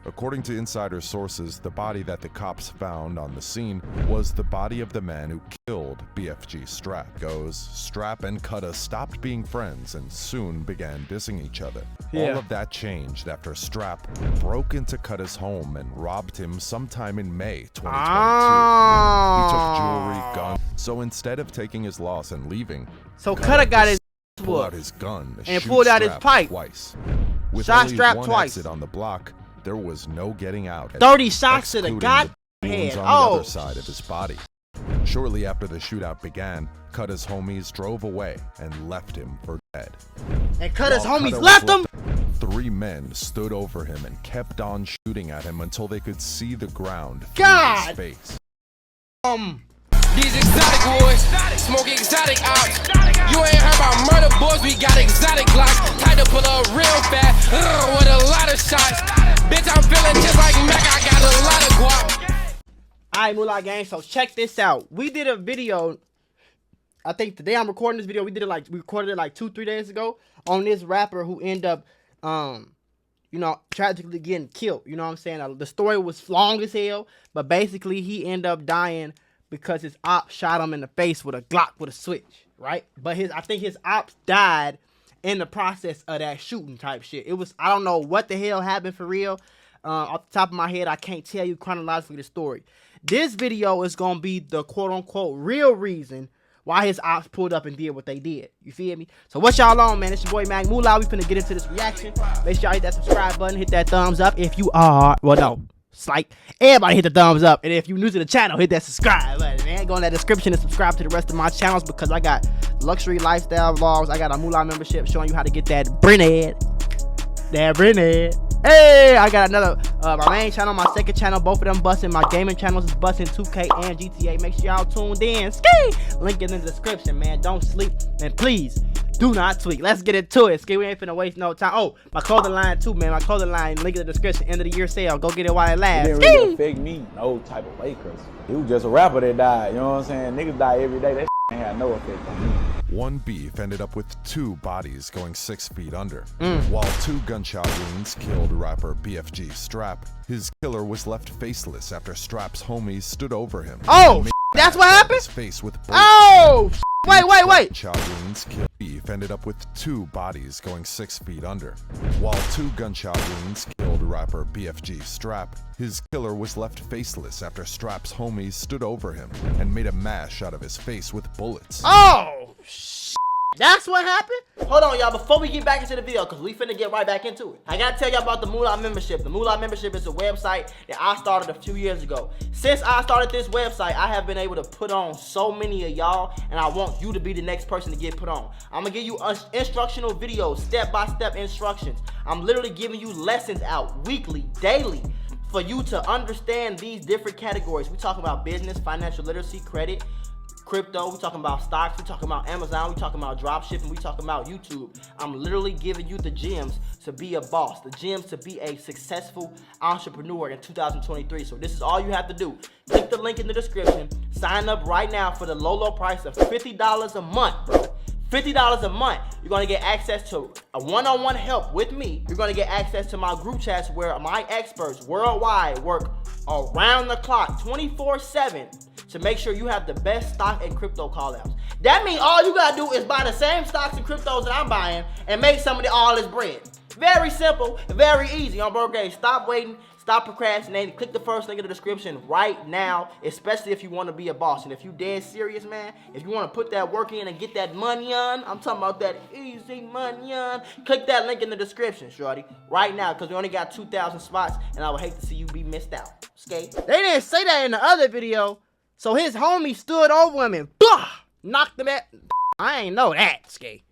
According to insider sources, the body that the cops found on the scene was the body of the man who killed BFG Straap. Straap and Kutta stopped being friends and soon began dissing each other. All of that changed after Straap broke into Kutta's home and robbed him sometime in May 2022. He took jewelry, guns. So instead of taking his loss and leaving, Kutta got his pulled out his gun and pulled out his pipe twice. With shot only Straap one twice exit on the block, there was no getting out. 30 shots to the god head. On the other side of his body. Shortly after the shootout began, Kutta's homies drove away and left him for dead. And Kutta's homies left him? 3 men stood over him and kept on shooting at him until they could see the ground through his face. These exotic boys, smoke exotic ops. You ain't heard about murder boys, we got exotic glocks. Tied to pull up real fast, with a lot of shots. Bitch, I'm feeling just like Mac, I got a lot of guap. Alright, Mula gang, so check this out. We did a video, I think today I'm recording this video. We recorded it like 2-3 days ago on this rapper who ended up, you know, tragically getting killed. You know what I'm saying? The story was long as hell, but basically he ended up dying because his op shot him in the face with a Glock with a switch, right? But I think his ops died in the process of that shooting type shit. It was, I don't know what the hell happened for real. Off the top of my head, I can't tell you chronologically the story. This video is going to be the quote-unquote real reason why his ops pulled up and did what they did. You feel me? So what y'all on, man? It's your boy, Mac Mula. We finna get into this reaction. Make sure y'all hit that subscribe button. Hit that thumbs up if you are, well, no. It's like everybody hit the thumbs up, and if you're new to the channel, hit that subscribe button, man. Go in that description and subscribe to the rest of my channels because I got luxury lifestyle vlogs. I got a Mula membership showing you how to get that bread. Hey, I got another my main channel, my second channel, both of them busting. My gaming channels is busting 2K and GTA. Make sure y'all tuned in. Ski! Link in the description, man. Don't sleep, and please do not tweak. Let's get into it. Ski, we ain't finna waste no time. Oh, my clothing line too, man. My clothing line, link in the description. End of the year sale. Go get it while it lasts. It didn't really affect me no type of way, cause he was just a rapper that died. You know what I'm saying? Niggas die every day. That ain't had no effect on me. One beef ended up with 2 bodies going 6 feet under. While 2 gunshot wounds killed rapper BFG Straap, his killer was left faceless after Straap's homies stood over him. Oh, that's what happened? His face with bullets. Oh, wait. Gunshot wounds killed. Beef ended up with 2 bodies going 6 feet under. While 2 gunshot wounds killed rapper BFG Straap, his killer was left faceless after Straap's homies stood over him and made a mash out of his face with bullets. Oh, that's what happened? Hold on, y'all, before we get back into the video, because we finna get right back into it, I gotta tell y'all about the Mula membership. The Mula membership is a website that I started a few years ago. Since I started this website, I have been able to put on so many of y'all, and I want you to be the next person to get put on. I'm gonna give you instructional videos, step-by-step instructions. I'm literally giving you lessons out weekly, daily, for you to understand these different categories. We talking about business, financial literacy, credit, crypto, we talking about stocks, we talking about Amazon, we talking about drop shipping, we talking about YouTube. I'm literally giving you the gems to be a boss, the gems to be a successful entrepreneur in 2023. So this is all you have to do. Click the link in the description, sign up right now for the low price of $50 a month, bro. $50 a month. You're gonna get access to a one-on-one help with me. You're gonna get access to my group chats where my experts worldwide work around the clock, 24/7, to make sure you have the best stock and crypto call-outs. That means all you gotta do is buy the same stocks and cryptos that I'm buying and make some of all this bread. Very simple, very easy. On bro, okay, stop waiting, stop procrastinating. Click the first link in the description right now, especially if you want to be a boss. And if you dead serious, man, if you want to put that work in and get that money on, I'm talking about that easy money on, click that link in the description, shorty, right now, because we only got 2,000 spots, and I would hate to see you be missed out. Okay? They didn't say that in the other video, so his homie stood over him and blah, knocked him at. I ain't know that, Skate.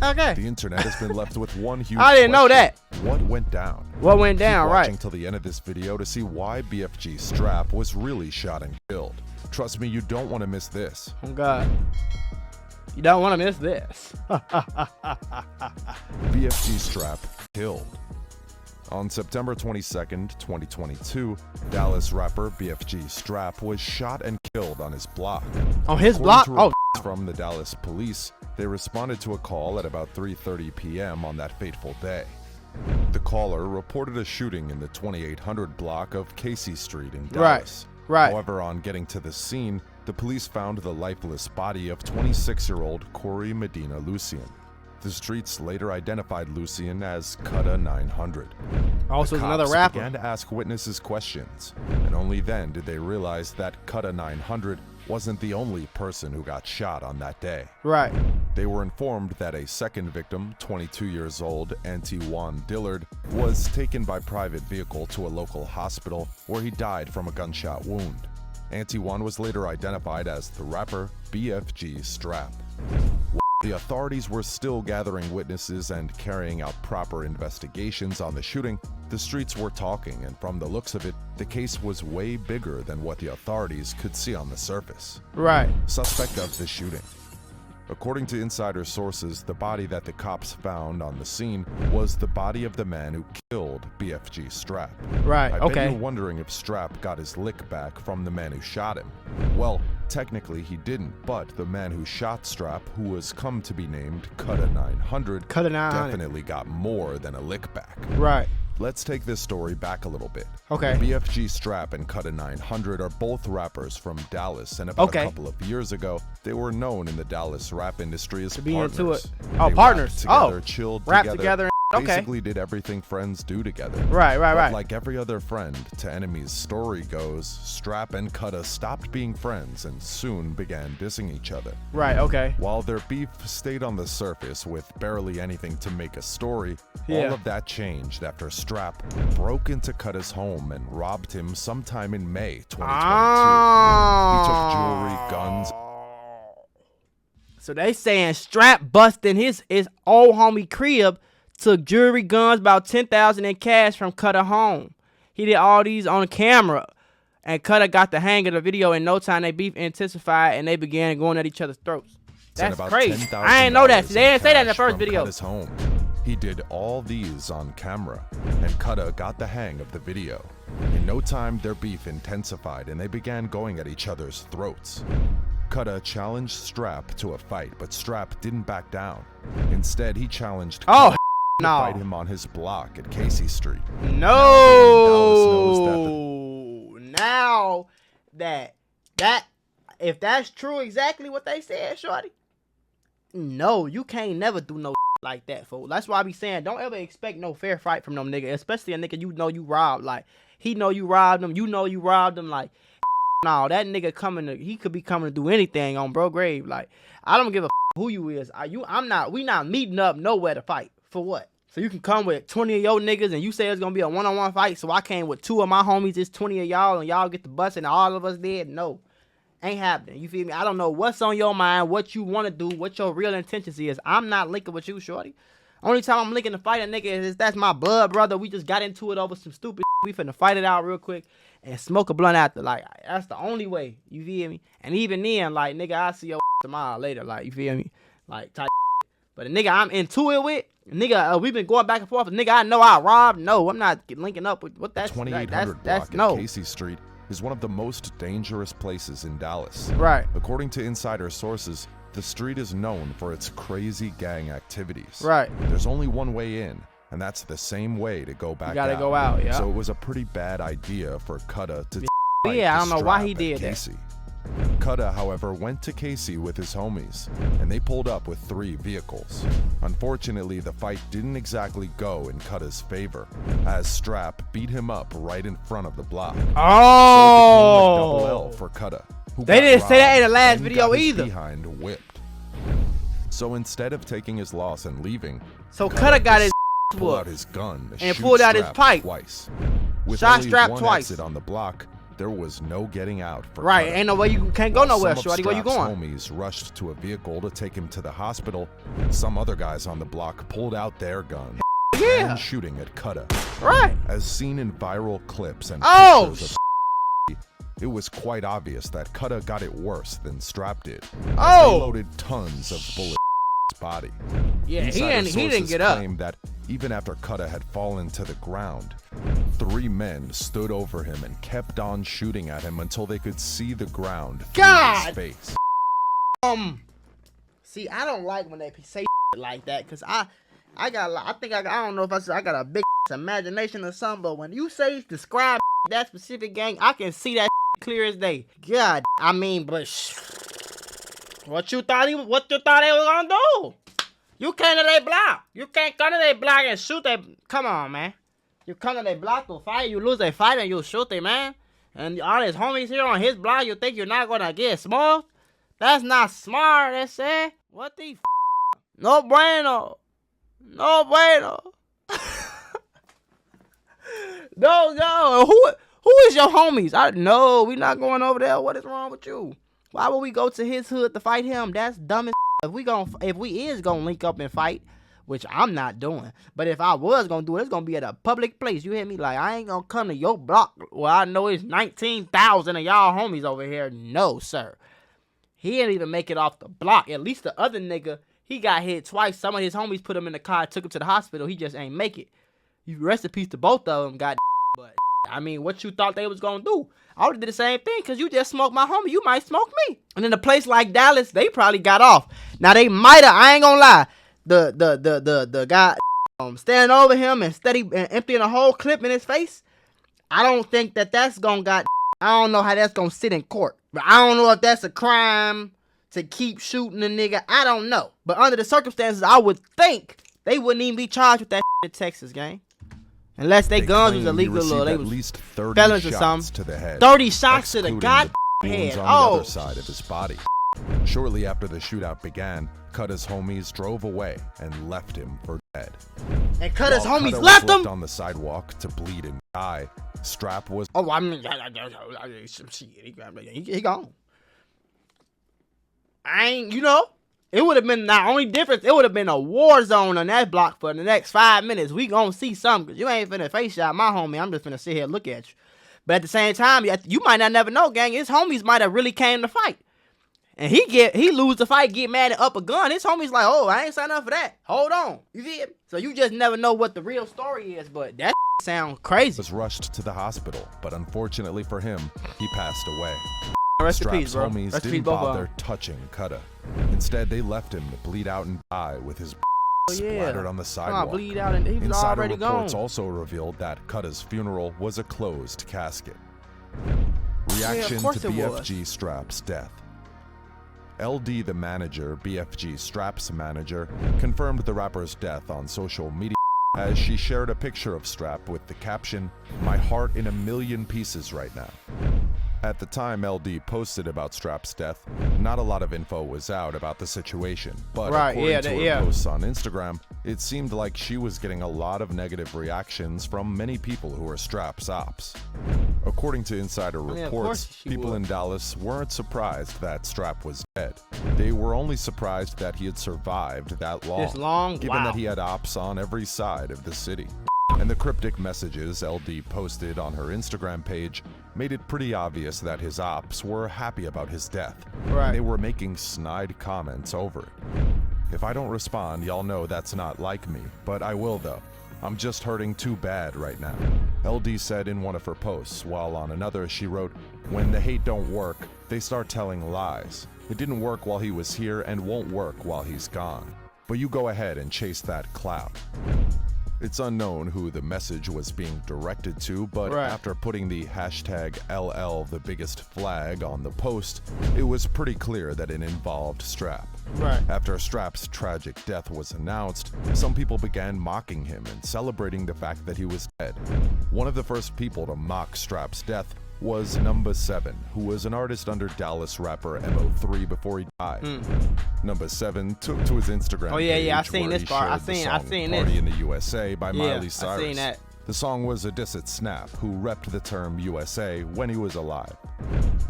Okay. The internet has been left with one huge I didn't know that. What went down? What went down, Keep watching right? till the end of this video to see why BFG Straap was really shot and killed. Trust me, you don't want to miss this. Oh, God. You don't want to miss this. BFG Straap killed. On September 22nd, 2022, Dallas rapper BFG Straap was shot and killed on his block. On his block? Oh, from the Dallas police, they responded to a call at about 3:30 p.m. on that fateful day. The caller reported a shooting in the 2800 block of Casey Street in Dallas. Right. However, on getting to the scene, the police found the lifeless body of 26-year-old Corey Medina Lucien. The streets later identified Lucien as Cutta 900. Also, the another cops rapper. began to ask witnesses questions, and only then did they realize that Cutta 900 wasn't the only person who got shot on that day. Right. They were informed that a second victim, 22 years old, Antiwan Dillard, was taken by private vehicle to a local hospital where he died from a gunshot wound. Antiwan was later identified as the rapper BFG Straap. The authorities were still gathering witnesses and carrying out proper investigations on the shooting. The streets were talking, and from the looks of it, the case was way bigger than what the authorities could see on the surface. Right. Suspect of the shooting. According to insider sources, the body that the cops found on the scene was the body of the man who killed BFG Straap. Right, I bet okay. you're wondering if Straap got his lick back from the man who shot him. Well, technically he didn't, but the man who shot Straap, who was come to be named Cutta 900, Cutta 900. definitely got more than a lick back. Right. Let's take this story back a little bit. Okay. BFG Straap and Cutta 900 are both rappers from Dallas, and about a couple of years ago, they were known in the Dallas rap industry as To be partners. into it. Oh, They partners. rapped together, Oh. chilled Rap together, together. Okay. basically did everything friends do together. Right. But like every other friend to enemies, story goes, Straap and Cutta stopped being friends and soon began dissing each other. Right, okay. While their beef stayed on the surface with barely anything to make a story, Yeah. all of that changed after Straap broke into Cutta's home and robbed him sometime in May 2022. He took jewelry, guns. So they saying Straap busting his old homie crib, took jewelry, guns, about $10,000 in cash from Cutta home. He did all these on camera, and Cutta got the hang of the video. In no time, they beef intensified and they began going at each other's throats. Sent That's about crazy. $10,000 I ain't know that. They didn't say that in the cash first from video. Cutta's home. He did all these on camera, and Cutta got the hang of the video. In no time, their beef intensified and they began going at each other's throats. Cutta challenged Straap to a fight, but Straap didn't back down. Instead, he challenged Oh, Cutta to no. fight him on his block at Casey Street. No. Now that if that's true exactly what they said, shorty, no, you can't never do no like that, fool. That's why I be saying don't ever expect no fair fight from them nigga, especially a nigga you know you robbed. Like he know you robbed him, you know you robbed him. Like no, that nigga he could be coming to do anything on bro grave. Like I don't give a who you is. We not meeting up nowhere to fight for what? So you can come with 20 of your niggas and you say it's gonna be a one-on-one fight. So I came with 2 of my homies, it's 20 of y'all, and y'all get the bus and all of us dead. No, ain't happening. You feel me? I don't know what's on your mind, what you want to do, what your real intentions is. I'm not linking with you, shorty. Only time I'm linking to fight a nigga is that's my blood brother. We just got into it over some stupid shit. We finna fight it out real quick and smoke a blunt after. Like, that's the only way. You feel me? And even then, like, nigga, I'll see your tomorrow later. Like, you feel me? Like, type shit. But a nigga I'm into it with, nigga, we been going back and forth. Nigga, I know I robbed. No, I'm not linking up with what that's. 2800 that's block no. at Casey Street is one of the most dangerous places in Dallas. Right. According to insider sources, the street is known for its crazy gang activities. Right. There's only one way in, and that's the same way to go back out. You gotta go out, yeah. So it was a pretty bad idea for Cutta to fight Yeah, I the don't know why Straap he at did that. Casey. Cutta, however, went to Casey with his homies, and they pulled up with 3 vehicles. Unfortunately, the fight didn't exactly go in Cutta's favor, as Straap beat him up right in front of the block. So it became a double L for Cutta, who They got didn't say that in the robbed last and video got his either. behind whipped. So instead of taking his loss and leaving, So Cutta got his pulled out whooped. his gun to And shoot pulled out his Straap pipe. twice. With Shot only Straap one twice. exit on the block, there was no getting out for Right, Cutta. ain't no way you can't go While nowhere, some of shorty. Where you Straap's going? homies rushed to a vehicle to take him to the hospital. Some other guys on the block pulled out their guns Yeah. and shooting at Cutta. Right. As seen in viral clips and Oh, pictures of it was quite obvious that Cutta got it worse than Straap did. As Oh. They loaded tons of bullets in his body. Yeah, he Insider didn't sources get up. claimed that even after Cutta had fallen to the ground, 3 men stood over him and kept on shooting at him until they could see the ground through God. his face. See, I don't like when they say like that, cause I don't know if I got a big imagination or something, but when you say describe that specific gang, I can see that clear as day. God, I mean, but what you thought they was gonna do? You came to their block. You can't come to their block and shoot they. Come on, man. You come to their block to fight. You lose a fight and you shoot them, man. And all his homies here on his block, you think you're not gonna get smoked? That's not smart. That's it. What the? No bueno. No bueno. No. Who is your homies? No, we not going over there. What is wrong with you? Why would we go to his hood to fight him? That's dumb as if we is gonna link up and fight, which I'm not doing. But if I was gonna do it, it's gonna be at a public place. You hear me? Like, I ain't gonna come to your block where I know it's 19,000 of y'all homies over here. No, sir. He didn't even make it off the block. At least the other nigga, he got hit twice. Some of his homies put him in the car, took him to the hospital. He just ain't make it. You rest in peace to both of them, god. But I mean, what you thought they was gonna do? I would've did the same thing, cause you just smoked my homie. You might smoke me. And in a place like Dallas, they probably got off. Now they might've. I ain't gonna lie. The guy standing over him and emptying a whole clip in his face. I don't think that's gonna I don't know how that's gonna sit in court. But I don't know if that's a crime to keep shooting a nigga. I don't know. But under the circumstances, I would think they wouldn't even be charged with that in Texas, gang. Unless they guns was illegal or they was at least 30 felons or something. To the head, 30 shots to the goddamn head. On the other side of his body. Shortly after the shootout began, Cutta's homies drove away and left him for dead. And Cutta's homies Cutta left was him on the sidewalk to bleed and die. Straap was. Oh, I mean, he gone. It would have been the only difference. It would have been a war zone on that block for the next 5 minutes. We gonna see something, cause you ain't finna face shot my homie. I'm just finna sit here and look at you. But at the same time, you might not never know, gang. His homies might have really came to fight. And he lose the fight, get mad and up a gun. His homie's like, oh, I ain't signed up for that. Hold on. You feel me? So you just never know what the real story is, but that sounds crazy. Was rushed to the hospital, but unfortunately for him, he passed away. Rest in Straap's peace, bro. homies Rest in didn't peace, bother touching Cutta. Instead, they left him to bleed out and die with his splattered on the sidewalk. Bleed out and he was Insider already reports gone. also revealed that Cutta's funeral was a closed casket. Reaction to BFG Straap's death. LD, the manager, BFG Straap's manager, confirmed the rapper's death on social media as she shared a picture of Straap with the caption, "My heart in a million pieces right now." At the time LD posted about Straap's death, not a lot of info was out about the situation, but according to her posts on Instagram, it seemed like she was getting a lot of negative reactions from many people who are Straap's ops. According to insider reports, people in Dallas weren't surprised that Straap was dead. They were only surprised that he had survived that long, given that he had ops on every side of the city. And the cryptic messages LD posted on her Instagram page made it pretty obvious that his ops were happy about his death. Right. And they were making snide comments over it. If I don't respond, y'all know that's not like me, but I will though. I'm just hurting too bad right now, LD said in one of her posts, while on another she wrote, "When the hate don't work, they start telling lies. It didn't work while he was here and won't work while he's gone. But you go ahead and chase that clout." It's unknown who the message was being directed to, but after putting the hashtag LL the biggest flag on the post, it was pretty clear that it involved Straap. After Straap's tragic death was announced, some people began mocking him and celebrating the fact that he was dead. One of the first people to mock Straap's death was Number 7, who was an artist under Dallas rapper MO3 before he died. Number 7 took to his Instagram page I seen this part. I seen Party this. in the USA by Miley Cyrus. I seen that. The song was a diss at Snap, who repped the term USA when he was alive.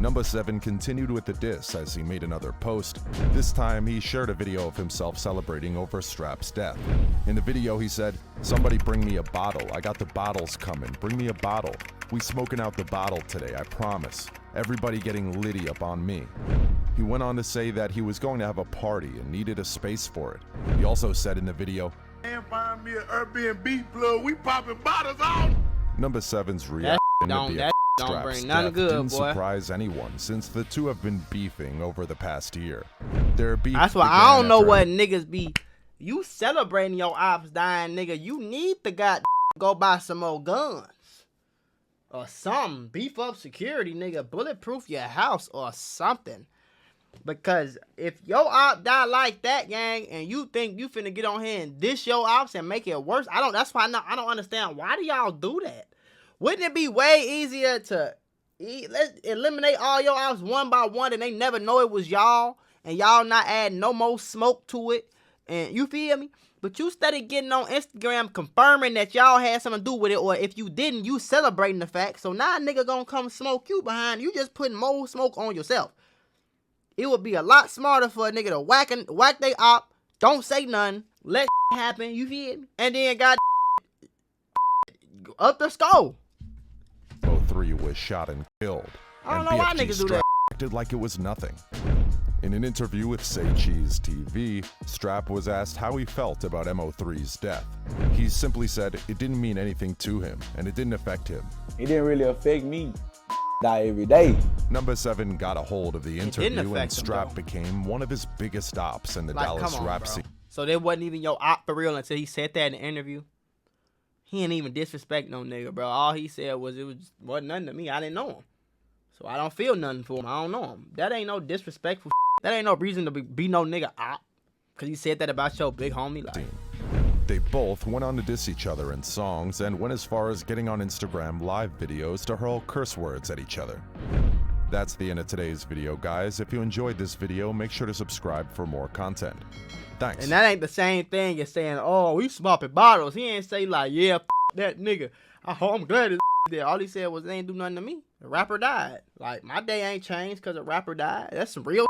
Number 7 continued with the diss as he made another post. This time, he shared a video of himself celebrating over Straap's death. In the video, he said, "Somebody bring me a bottle. I got the bottles coming. Bring me a bottle. We smoking out the bottle today, I promise. Everybody getting litty up on me." He went on to say that he was going to have a party and needed a space for it. He also said in the video, "And find me an Airbnb plug. We popping bottles out." Number 7's reaction to BFG Straap's death didn't surprise anyone, since the two have been beefing over the past year. Their beef That's why I don't know what niggas be You celebrating your ops dying, nigga. You need to go buy some more guns. Or something. Beef up security, nigga. Bulletproof your house or something. Because if your op die like that, gang, and you think you finna get on here and dish your ops and make it worse, that's why I don't understand. Why do y'all do that? Wouldn't it be way easier to let's eliminate all your ops one by one and they never know it was y'all and y'all not add no more smoke to it? And you feel me? But you started getting on Instagram confirming that y'all had something to do with it, or if you didn't, you celebrating the fact. So now a nigga gonna come smoke you behind. You just putting more smoke on yourself. It would be a lot smarter for a nigga to whack they op, don't say nothing, let happen, you feel me? And then got up the skull. 03 was shot and killed. I don't and know why BFG niggas do Straap that. acted like it was nothing. In an interview with Say Cheese TV, Straap was asked how he felt about MO3's death. He simply said it didn't mean anything to him, and it didn't affect him. It didn't really affect me. Die every day. Number 7 got a hold of the interview, and affect him, Straap though. became one of his biggest ops in the Like, Dallas come on, rap bro. scene. So they wasn't even your op for real until he said that in the interview. He ain't even disrespect no nigga, bro. All he said was wasn't nothing to me. I didn't know him. So I don't feel nothing for him. I don't know him. That ain't no disrespectful That ain't no reason to be no nigga op. Cause he said that about your big homie. Like, They both went on to diss each other in songs and went as far as getting on Instagram live videos to hurl curse words at each other. That's the end of today's video, guys. If you enjoyed this video, make sure to subscribe for more content. Thanks. and that ain't the same thing as saying, oh, we smoking bottles. He ain't say like, yeah, that nigga. I'm glad it's there. All he said was, they ain't do nothing to me. The rapper died. Like, my day ain't changed because the rapper died. That's some real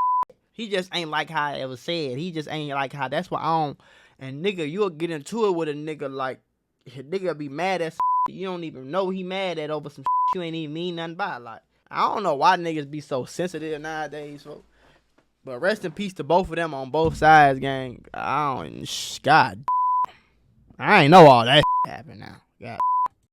He just ain't like how it was said. He just ain't like how that's what I don't. And nigga, you'll get into it with a nigga like, a nigga be mad at you don't even know he mad at over some you ain't even mean nothing by. Like, I don't know why niggas be so sensitive nowadays, folks. But rest in peace to both of them on both sides, gang. God, I ain't know all that happened now. God.